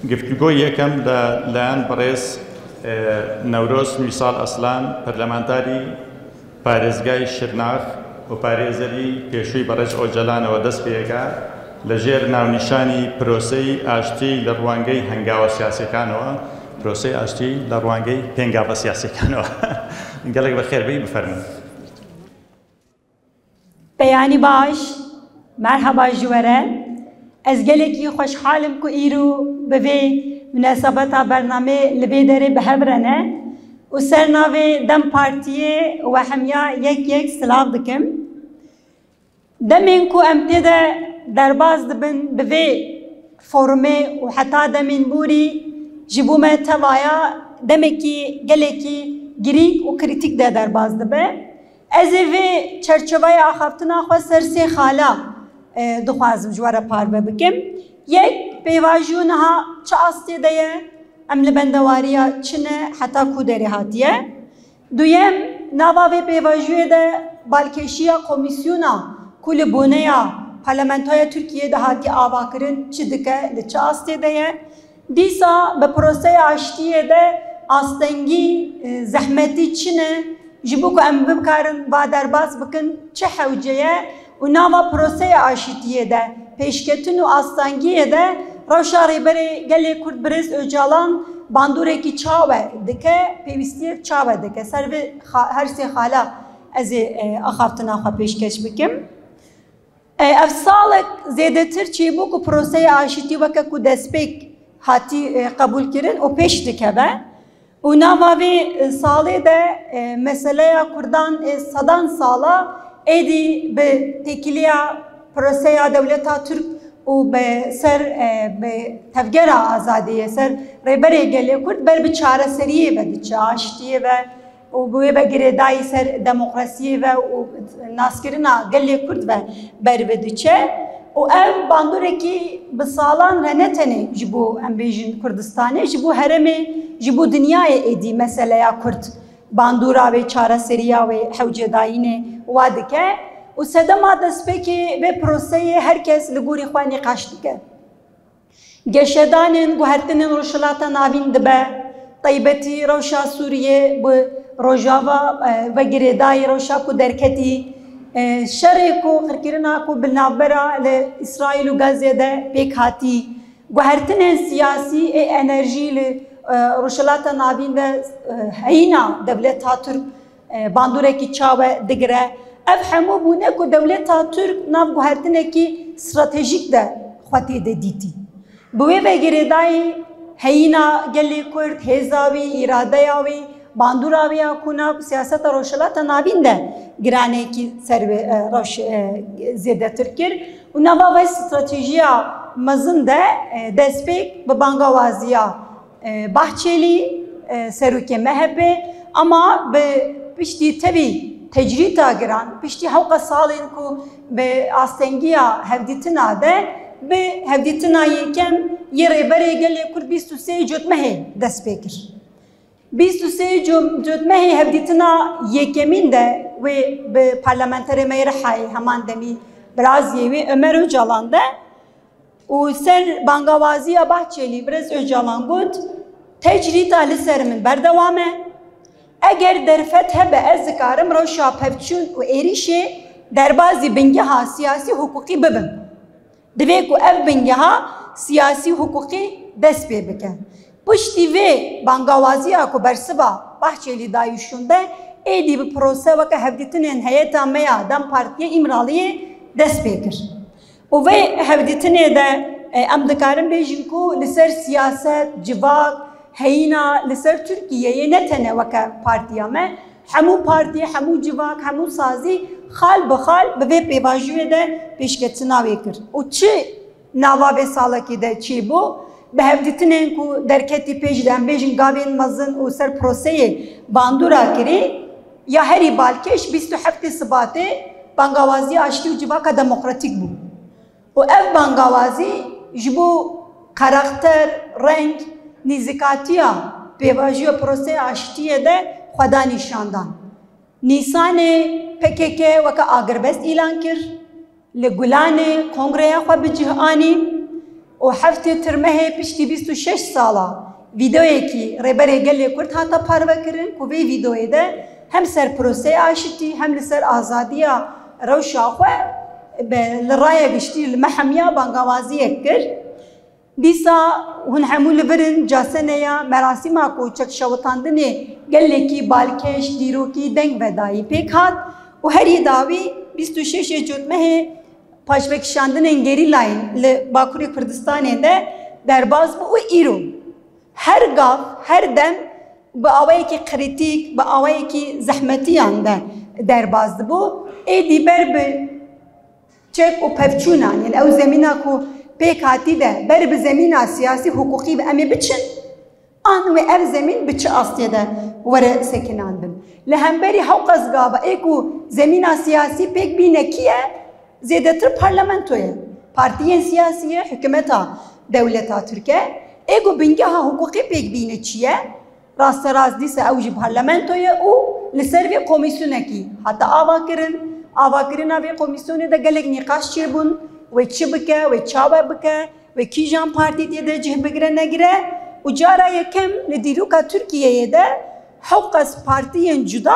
گفتگو یکم لان برز نوروز میسال اصلان پرلمانتاری پارێزگای شرناخ و پارێزەری پێشووی بەڕێز ئۆجەلانەوە و دەست پێکا لەژێر ناونیشانی پرۆسەی ئاشتی لە ڕوانگەی هەنگاوە سیاسەکانەوە پرۆسەی ئاشتی لە ڕوانگەی پێنگاوە سیاسەکانەوە گەڵێک بەخێربەی بفەرمون. بەیانی باش مرحبا جوەرە ez gelekî xweşxalim ku îro bi vê münasebeta bername li vê derê bihevre û sernavê Dem Partiyê we hemya yek silav dikim. Demên ku em tê de derbas dibin bi vê forumê û heta demên borî ji bo me tevaya demekî gelekî girîng û krîtîk de derbas dibe. Ez ê vê çerçeveya axaftina xwe ser sê xala dixwazim ji we re parve bikim. Yek pêvajî niha çi astê de ye em li bendewariya çi ne heta ku derê hatiye. Duyem nava vê pêvajiyê de balkêşiya komîsyona ku li boneya Parlamentoya Tirkiyeyê de hatiye avakirin çi dike li çi astê de ye. Dîsa bi proseya aştiyê de astengî zehmetî çi ne ji bo ku em bikarin va derbas bikin çi hewce ye û nava proseya aşîtiyê de pêşketin û astangiyê de rewşa rêberê gelê Kurd Birêz Öcalan bandûrekî çawe dike pêwîstiyek çawe dike ser vê her sê xala ez ê axaftina xwe pêşkeş bikim. Ev salek zêdetir çêbû ku proseya aşîtî weke ku destpêk hatî qebûl kirin û pêş dikeve û nava vê salê de meseleya Kurdan sedan sala êdî bi têkiliya proseya dewleta Türk û bi ser bi tevgera azadiyê ser rêberê gelê Kurd ber bi çareseriyê ve diçe aştiyê ve û bi wê ve girêdayî ser demokrasiyê ve û naskirina gelê Kurd ve ber ve diçe û ev bandûrekî bi salan re ne tenê ji bo em bêjin Kurdistanê ji bo herêmê ji bo dinyayê êdî meseleya Kurd bandûra wê çareseriya wê hewcedayînê wa dike û sedema destpêkê vê proseyê herkes li gorî xwe nîqaş dike. Geşedanên guhertinên rojhilata navîn dibe, taybetî rewşa Sûriyê bi rojava ve girêdayî rewşa ku derketî, şerê ku xirkirina ku bi navbera li İsraîl û Gazê de pêk hatî, guhertinên siyasî ê enerjî li rojhilata navîn de heyîna dewleta Türk bandûrekî çawe digire. Ev hemû bûne ku dewleta Türk nav guhertinekî stratejîk de xwe tê de dîtî. Bi wê ve girêdayî heyîna gelê Kurd, hêza wî, îradeya wî, bandûra wî ya ku nav siyaseta rojhilata navîn de giranekî ser wê rewş zêdetir kir û nava vê stratejiya mezin de destpêk bi bangawaziya Bahçeli serokê MHP ama bi piştî tevî tecrîta giran piştî hewqa salên ku bi astengiya hevdîtina de bi hevdîtina yekem yê rêberê gelê Kurd 23 cotmehê dest pê kir. 23 cotmehê hevdîtina yekemîn de wê bi parlamenterê Meyrihayê heman demî Biraziyê wê Ömer Öcalan de û ser bangawaziya Bahçeli Birêz Öcalan got tecrîta li ser min berdewam e. Eger derfet hebe ez dikarim rewşa pevçûn û êrişê derbasî bingeha siyasî hukukî bibim. Divê ku ev bingeha siyasî hukukî dest pê bike. Piştî vê bangawaziya ku bersiva Bahçelî dayîşûn de êdî bi prose weke hevdîtinên heyeta me ya Dem Partiyê İmraliyê dest pê kir. û vê hevdîtinê de em dikarin bêjin ku li ser siyaset, civak, heyîna li ser Tirkiyeyê ne tene weke partiya me hemû partî, hemû civak, hemû sazî xal bi xal bi vê pêvajiyê de pêşketina wê kir. û çi nava vê salekê de çêbû bi hevdîtinên ku derketî pêş de em bêjin gavên mezin û ser proseyê bandûra kirî ya herî balkêş 27 Sibatê bangawaziya aştî û civaka demokratîk bû. û ev bangawazî ji bo karakter, reng, nîzîkatiya pêvajiya proseya aştiyê de xweda nîşandan. Nîsanê PKK weke agirbest îlan kir, li Gulanê kongreya xwe bi cih anî و هفته ترمه پشتی 26 ساله ویدیویی که رهبر گله کرد حتی پروا کردن که وی ویدیویی ده هم سر پروسه آشتی هم لسر آزادی روشا خو به رای گشتی المحامیا بانگوازی کرد دیسا هن همول برن جاسنه یا مراسم کو چک شوتاندنه گله کی بالکش دیرو کی دنگ بدایی پیکات و هری داوی 26 جوتمه پاشوکشاندنه گری لاین ل باکوری کردستانه ده درباز bu ایرو her gav her dem bu avayı ki kritik bu avayı ki zahmeti yanda derbazdı bu diber be çek o pevçuna yani o zemina ko pek hati de ber be zemina siyasi hukuki be ame biçin an ve ev zemin biçi astyada vere sekinandım lehemberi havqaz gaba eko zemina siyasi pek binekiye zedetir parlamentoya partiyen siyasiye hükümeta devleta Türkiye ego bingaha hukuki pek bine çiye rasta razdise avji parlamentoya o لسر komisyona ki hatta avakirin ve komisyonu da gelek nikaş çirbun ve çibike ve çaba bike ve kijan parti diye de cihbigre negre ucara yekem lidiruka Türkiye'ye de hukas partiyen juda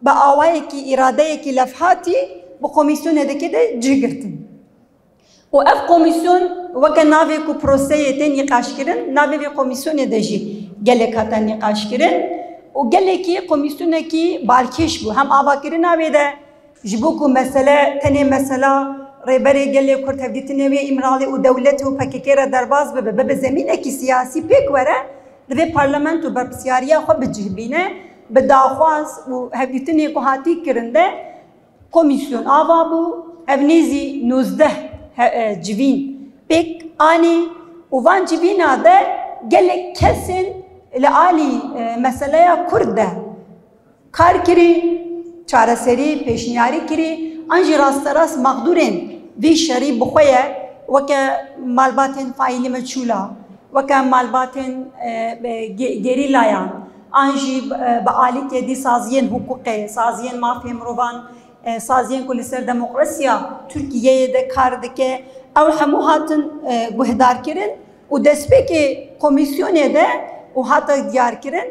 ba avaya ki iradeye ki lafhati bu komisyonedeki de cihgirtin و اف کمیسیون وقت ناوی کو پروسه تن نقاش کردن ناوی و کمیسیون دهی گله کاتن نقاش کردن و گله کی کمیسیون کی بالکش بو هم آواکری ناوی ده جبو کو مسئله تنی مسئله رهبری گله کرد تبدیل نوی امرالی و دولت و پکیکر درباز به زمینه کی سیاسی پیک وره دوی پارلمان و برپسیاریا خو بجهبینه به داخواز و هفدیتنی کو هاتی کرنده کمیسیون آوا بو افنیزی 19 civin pek ani uvan civina da gelek kesin ile ali meseleye kurda kar kiri çareseri peşniyari kiri anji rastaras mağduren vi şeri bukhoye vaka malbaten faili meçhula vaka malbaten gerilayan anji ba alit yedi saziyen hukuki saziyen mafya mrovan سازین کلی سر دموکراسیا ترکیه ده کار دکه اول همو هاتن گهدار کردن و دست به که کمیسیونه ده و هاتا دیار کردن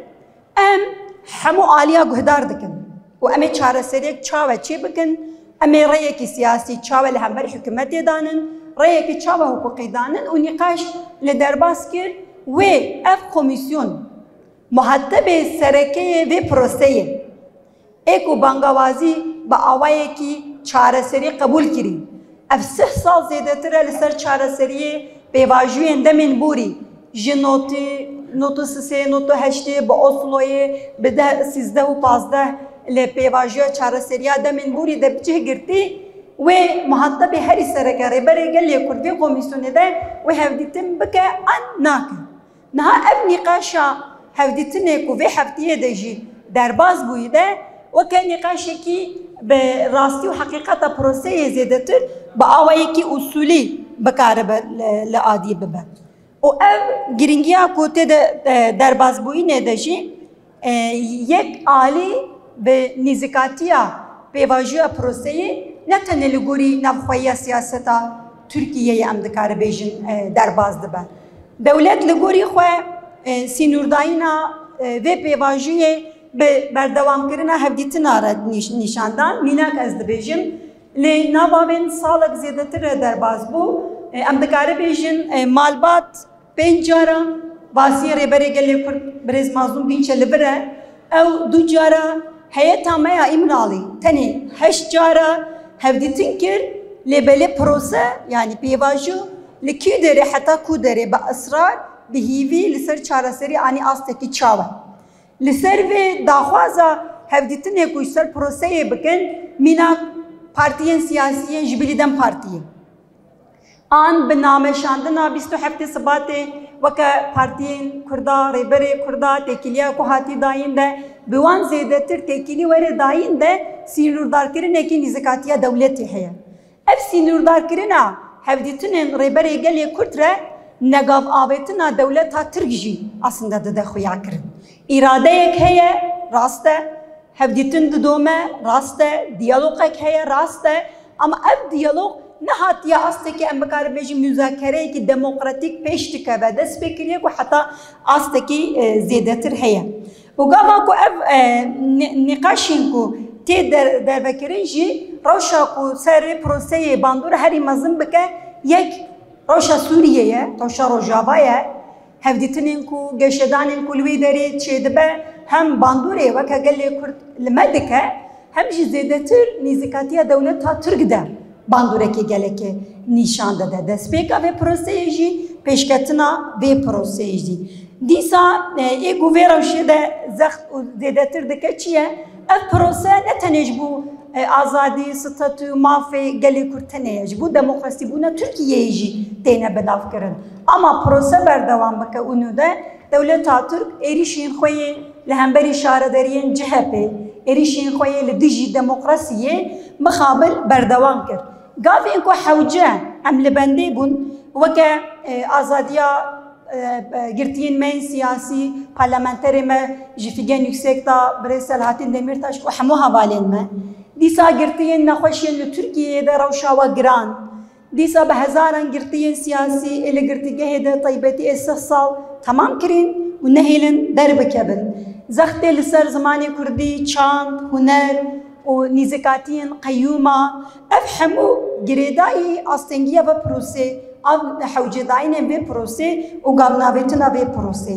همو عالیا گهدار دکن و امی چاره سریک چاوه چی بکن امی رأی کی سیاسی چاوه لهمبر حکومت دانن رأی کی چاوه حقوقی دانن و نقاش لدرباس کرد و اف کمیسیون محتب سرکه و پروسه ایکو بانگوازی با آوایی که چارەسەری قبول کردی. اف 3 سال زیادتره لسر چارەسەری پیواژوی اندمین بوری. نوتو 3 نوتو 8 با اسلوی بده 13 و 15 ل پیواژوی چارەسەری اندمین بوری دبچه گرتی و محتب هری سرکه رهبری گلی کردی کمیسیون ده و هفدیتن بکه ان ناکن. نه اف نقاشا هفدیتنه کو و هفتیه دجی درباز بویده و که نقاشی کی به راستی و حقیقت پروسه زیادتر با آوایی که اصولی بکاره لعادی ببن و او گرینگیا کوته درباز بویی نداشی یک عالی به نزدیکاتیا پیواژوی پروسه نه تنها لگوری نفخوایی سیاستا ترکیه ام دکاره بیشن درباز دبن دولت لگوری خو سینورداینا و پیواژوی به بردوام کردن هفدیتن آرد نشاندن میناک از دبیجم لی نوابین سالک زیادتر درباز بو ام دکاره بیجن مالبات 5 جارا واسی رهبری گلی کرد برز مظلوم دین چه لبره او 2 جارا هیئت عامه امرالی تنی 8 جارا هفدیتن کرد لی بله پروسه یعنی پیواژو لکی داره حتی کو داره با اصرار به هیوی لسر چارەسەری آنی آستکی چاوه لسر و داخوازا هفدیتن یکوی سر پروسه بکن مینا پارتیین سیاسیین جبیلیدن پارتیین آن به نام شاندنا 27 سبات وکا پارتیین کردا ریبری کردا تکیلیا کو هاتی داین ده بوان زیادتر تکیلی وره داین ده سینوردار کرن اکی نزدیکاتیا دولتی هیا اف سینوردار کرنا هفدیتن ریبری گلی کرده نگاف آبتنا دولتا ترکجی aslında da خویا کرن İrade ek heye raste, hevditin dudome raste, diyalog ek heye raste, ama ev diyalog نهاتیا استکی ام بکار بیجی مذاکره کی دموکراتیک پیش دکه و دست بکریه کو حتی استکی زیاده تر هیا و گاوا کو اف نقاشین کو تی در بکرینجی روشا کو سر پروسه باندور هری مزن بکه یک روشا سوریه روشا روجاوایه هفدیتنین کو گشدانین کو لوی داری چه دبه هم باندوره وکه گلی کرد لمدکه هم جی زیاده تر نزدیکاتیا دولت ها ترک ده باندوره کی گله که نشان داده دست پیکا و پروسه جی پیشکتنا و پروسه جی دیسا ایگو و روشه ده زخت و زیاده تر دکه چیه؟ اف پروسه نتنیج بو آزادی ستاتو مافی گلی کرتنه بو دموکراسی بونا ترکیه جی تینه بداف کرن اما پروسه بردوام بکه اونو ده دولت ها ترک ایریشین خوی لهمبری شاردارین جهبه ایریشین خوی لدیجی دموکراسیه مخابل بردوام کرد قاف انكو حوجه ام لبندي بون وكا ازاديا قرتين مين سياسي parlamentary ما جفيجان يكسكتا بريسل هاتين دميرتاش وحموها بالين ما ديسا قرتين نخوشين لتركيا دا روشا وقران ديسا بهزاران قرتين سياسي اللي قرتيه دا طيبتي استخصال تمام كرين ونهيلن درب كبن زختي لسر زماني كردي چاند هنر و نزکاتین قیوما افهمو گریدایی آستنگیه و پروسه آب حوجداینه به پروسه و قابنابتنا به پروسه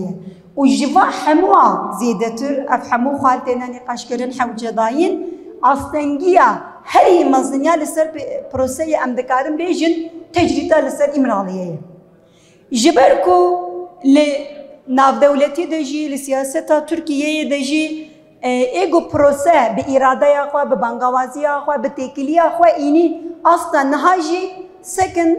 و جوا هموا زیدتر افهمو خالتنا نقاش کرن حوجداین آستنگیه هری مزنیا لسر پروسه امدکارن بیجن تجریتا لسر امرالیه جبرکو لناف دولتی دجی لسیاستا ترکیه دجی ایگو پروسه به اراده خو به بنگوازی خو به تکلیه خو اینی اصلا نهاجی سکن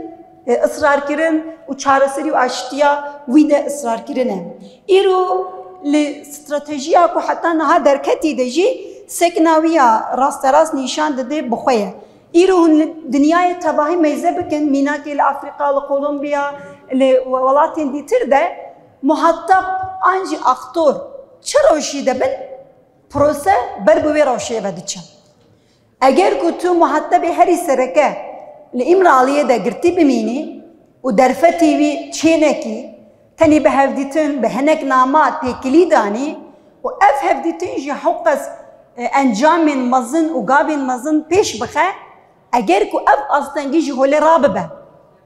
اصرار کردن و چارەسەری و آشتیا ویده اصرار کردنه ایرو ل استراتژیا کو حتی نها درکتی دجی سکناویا راست راست نشان داده بخویه ایرو دنیای تباهی میزه بکن میناکی لافریقا لکولومبیا لولاتین دیتر ده محتب انجی اختور چروشی دبن پروسه بر بوی روشیه و دچه. اگر که تو محتب هری سرکه لامرالیه ده گرتی بمینی و درفتی وی چینکی تنی به هفدیتن به هنک نامات تکلی دانی و اف هفدیتن جه حقس انجام مزن و قابل مزن پیش بخه اگر که اف اصلا جهول راببه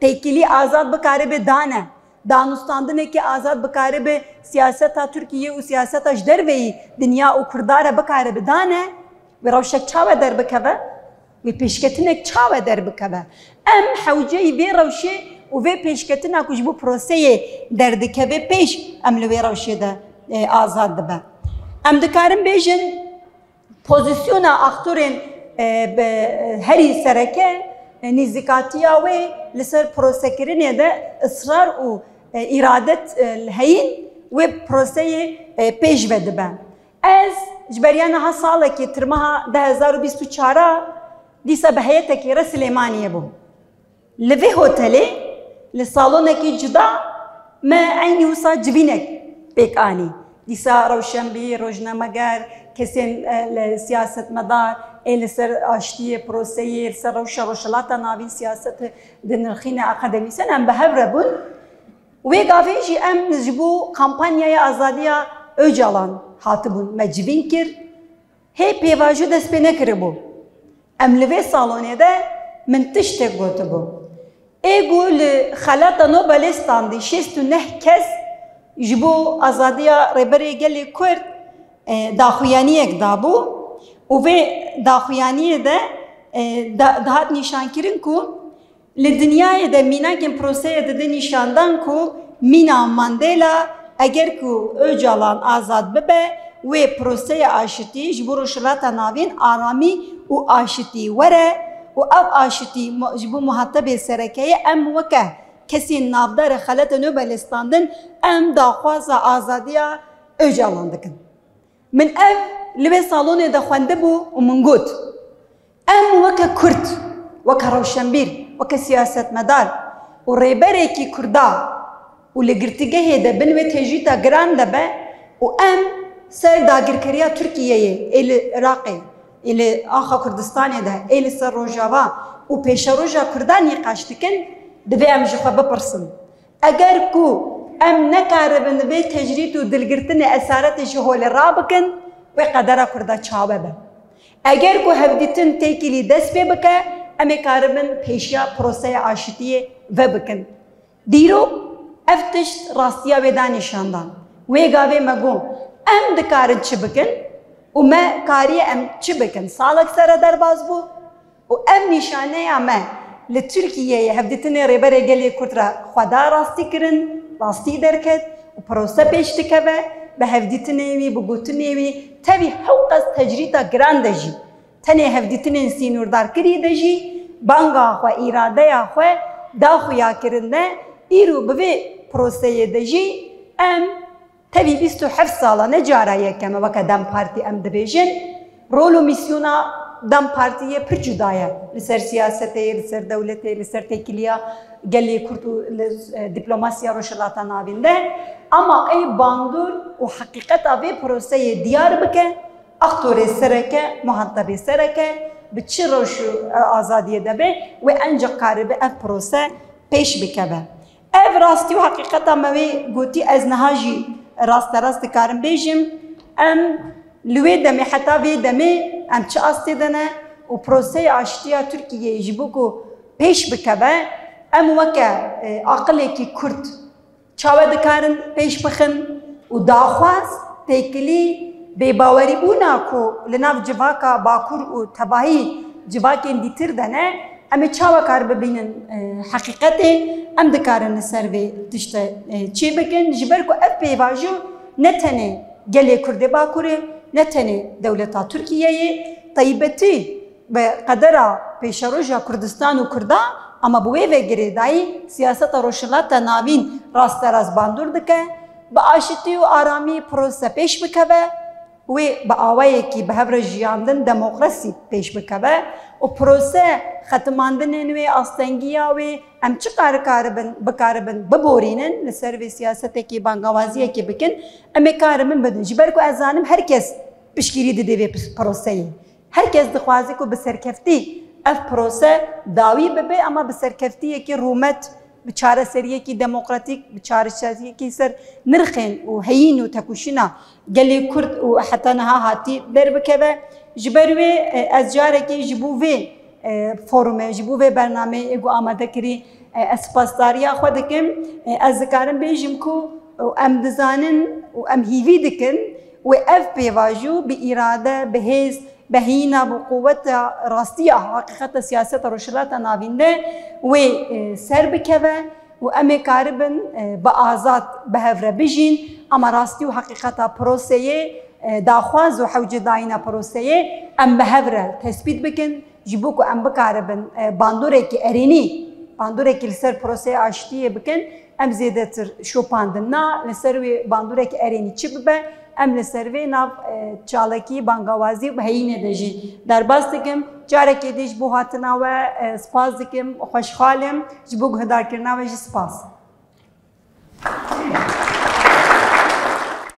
تکلی آزاد بکاره به دانه دانستاندنه که آزاد بکاره به سیاست ترکیه و سیاست اجدر وی دنیا و کردار بکاره بدانه و روشک چاوه در بکوه و پیشکتنک چاوه در بکوه ام حوجه وی روشه و وی پیشکتنه کجبو پروسه در دکوه پیش ام لوی روشه ده آزاد ده ام دکارم بیجن پوزیسیون اختورین هری سرکه نزدیکاتیا و لسر پروسه کرنه ده اصرار و ارادت الهین و پروسه پیش بده به از جبریان ها ساله که ترمها 2024 دیسا به هیئت کی رسلیمانیه بو لوی هتلی لسالونه کی جدا ما عینی وسا جبینک بیک آنی دیسا روشنبی روزنامه‌گر کسین سیاست مدار لسر آشتی پروسه لسر روشلات ناوی سیاست دنرخین اکادمیسن ام به هفره بون و گاویجی ام نجبو کمپانیای آزادیا öcalan hatibun mecbin kir hep pevajı despene kiribu emlive salonede min tiştek gotibu ego li xalata Nobelistandi şestu neh kes jibo azadiya reberi geli Kurd daxuyaniyek dabu u ve daxuyaniye de dahat nişankirin ku li dünyaya da minakin proseye de nişandan ku Mina Mandela eğer ku Öcalan azad bibe ve proseye aşiti jibo roşlata navin arami u aşiti vere و اب آشتی جبو محتب سرکه ام وکه کسی نافدار خلط نوبلستاندن ام داخواز آزادیا öcalandın. من ev لبه salonu da خونده بو و من گوت ام وکه کرد وکه روشنبیر وکه سیاست مدار و ریبره کی کردا و لگرتگه ده بن و تجیتا گران ده به و ام سر داگرکریا ترکیه ال عراقی إلى آخا كردستان ده إلى سر روجاوا û pêşeroja Kurdan nîqaş dikin divê em ji xwe bipirsin. Eger ku em nekaribin vê tecrîd û dilgirtinê esaretê ji holê rabikin wê qedera Kurda çawe be. Eger ku hevdîtin têkilî dest pê bike em ê karibin pêşiya proseya aşitiyê ve bikin. Dîrok ev tişt rastiya wê da nîşandan. Wê gavê me got em dikarin çi bikin û me kariye em çi bikin. Salek sere derbas bû û ev nîşaneya me li Tirkiyeyê hevdîtinê rêberê gelê Kurd re xweda rastî kirin, rastî derket û prose pêş dikeve bi hevdîtinê wî, bi gotinê wî tevî hew qas tecrîda giran de jî tenê hevdîtinên sînûrdar kirî de jî banga xwe, îradeya xwe daxuya kirin de îro bi vê proseyê de jî em tevî 27 sala ne cara yekeme weke Dem Partî em dibêjin rol û misyona Dem Partiyê pir cuda ye li ser siyasetê, li ser dewletê, li ser têkiliya gelê Kurd û dîplomasiya Rojhilata navîn de ama ey bandor û heqîqeta vê proseyê diyar bike aktorê sereke, muhatebê sereke bi çi roj û azadiyê de be wê encik karibe ev prose pêş bikeve. Ev rastî û heqîqeta me wê gotî ez niha jî rasterast dikarim bêjim em li wê demê heta vê demê em çi astê de ne û proseya aşitiya Tirkiyeyê ji bo ku pêş bikeve em weke aqilekî Kurd çawe dikarin pêş bixin û daxwaz têkilî bêbawerîbûna ku li nav civaka bakur û tebahî civakên dîtir de ne em ê çawa kar bibînin heqîqetê em dikarin li ser vê tişte çê bikin ji ber ku ev pêvajî ne tenê gelê Kurdê Bakurê ne tenê dewleta Tirkiyeyê taybetî bi qedera pêşeroja Kurdistan û Kurda ama bi wê vegirêdayî siyaseta Rojhilata navîn rasterast bandor dike bi aşitî û aramî prose pêş bikeve wê bi awayekî bi hev re jiyandin demokrasî pêş bikeve û prose xetimandinên wê astengiya wê em çi bikaribin biborînin li ser vê siyasetekî bangawaziyekê bikin em ê karibin bidin ji ber ku ez zanim herkes piştgirî dide vê proseyê. Herkes dixwaze ku bi serkeftî ev prose dawî bibe ama bi serkeftiyekî rûmet bi çareseriyekî demokratîk bi çareseriyekî ser nirxên û heyîn û tekuşîna gelê Kurd û heta niha hatî derbikeve ji ber wê ez carekê ji bo vê forumê ji bo vê bernameyê got amade kirî ez spasdariya xwe dikim ez dikarim bêjim ku em dizanin û em hîvî dikin wê ev pêvajî bi îrade bi hêz behîna bi quveta rastiya heqîqeta siyaseta Rojhilata navîn de wê ser bikeve û em ê karibin bi azad bi hev re bijîn ama rastî û heqîqeta proseyê daxwaz û hewcedayîna proseyê em bi hev re tespît bikin ji bo ku em bikaribin bandorekî erênî bandorekî li ser proseya aşitiyê bikin em zêdetir şopandin na li ser wê bandorekî erênî çi bibe em li ser vê nav çalekî bangawazî bi heyînê de jî derbas dikim carekê dî ji bo hatina we spas dikim xweşxalim ji bo guhdarkirina we jî spas.